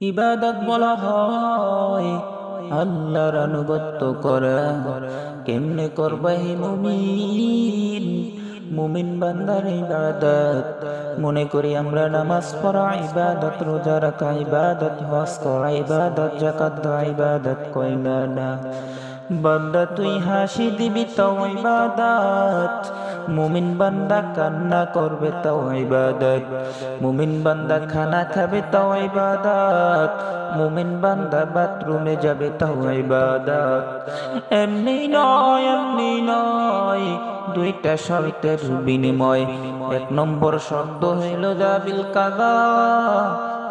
ইবাদত বলা হয় আল্লাহর আনুগত্য করা। কেমনে করবা হে মুমিন? মুমিন বান্দার ইবাদত। মনে করি আমরা নামাজ পড়া ইবাদত, রোজা রাখা ইবাদত, হজ করা ইবাদত, যাকাত দেওয়া ইবাদত। কই না না বান্দা তুই হাসি দিবি তাও ইবাদত, মুমিন বান্দা কান্না করবে তাও ইবাদত, মুমিন বান্দা খানা খাবে তাও ইবাদত, মুমিন বান্দা বাথরুমে যাবে তাও ইবাদত। এমনি নয় এমনি নয়, দুইটা শর্তের বিনিময়। এক নম্বর শর্ত হইল দাবিল কাদা,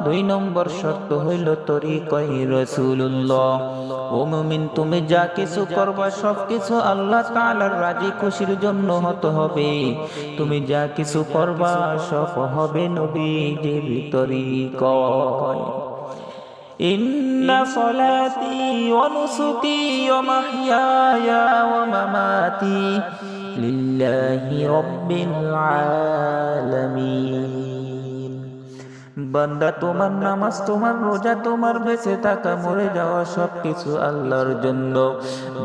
দুই নম্বর শর্ত হইল তরিকায়ে রাসূলুল্লাহ। ও মুমিন, তুমি যা কিছু করবা সব কিছু আল্লাহ তাআলার রাজি খুশির জন্য হতে হবে। তুমি যা কিছু করবা সব হবে নবীজির তরিকায়। ইন্না সলাতি ওয়া নুসুকি ওয়া মাহইয়ায়া ওয়া মামাতি লিল্লাহি রাব্বিল আলামিন। বান্দা তোমার নামাজ, তোমার রোজা, তোমার বেঁচে থাকা, মরে যাওয়া সব কিছু আল্লাহর জন্য।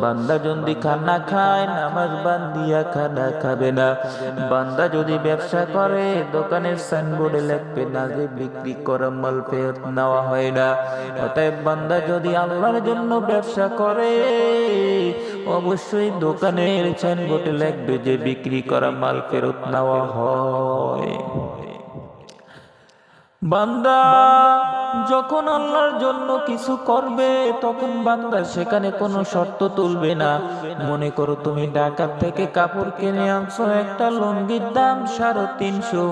বান্দা যদি খানা খায়, নামাজ বাদ দিয়া খানা খাবে না। বান্দা যদি ব্যবসা করে, দোকানের সাইনবোর্ডে লিখবে না যে বিক্রি করা মাল ফেরত নেওয়া হয় না। অতএব বান্দা যদি আল্লাহর জন্য ব্যবসা করে, অবশ্যই দোকানের সাইনবোর্ডে লিখবে যে বিক্রি করা মাল ফেরত নেওয়া হয়। বান্দা যখন আল্লাহর জন্য কিছু করবে, তখন বান্দা সেখানে কোনো শর্ত তুলবে না। মনে করো তুমি ঢাকা থেকে কাপড় কিনে আনছো, একটা লুঙ্গির দাম 350।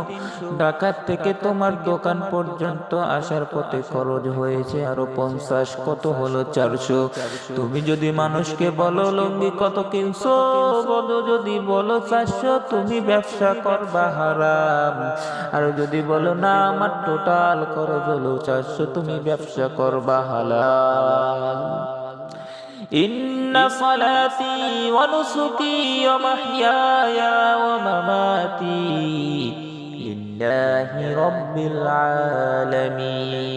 ঢাকা থেকে তোমার দোকান পর্যন্ত আসার পথে খরচ হয়েছে আরো 50, কত হলো 400। তুমি যদি মানুষকে বলো লুঙ্গি কত কিনছো, যদি বলো 400, তুমি ব্যবসা করবা হারাম। আর যদি বলো না আমার টোটাল খরচ হলো 400, তুমি ব্যবসা করবা হালাল। ইন্না সালাতি ওয়া নুসুকি ওয়া মাহইয়ায়া ওয়া মামাতি লিল্লাহি রাব্বিল আলামিন।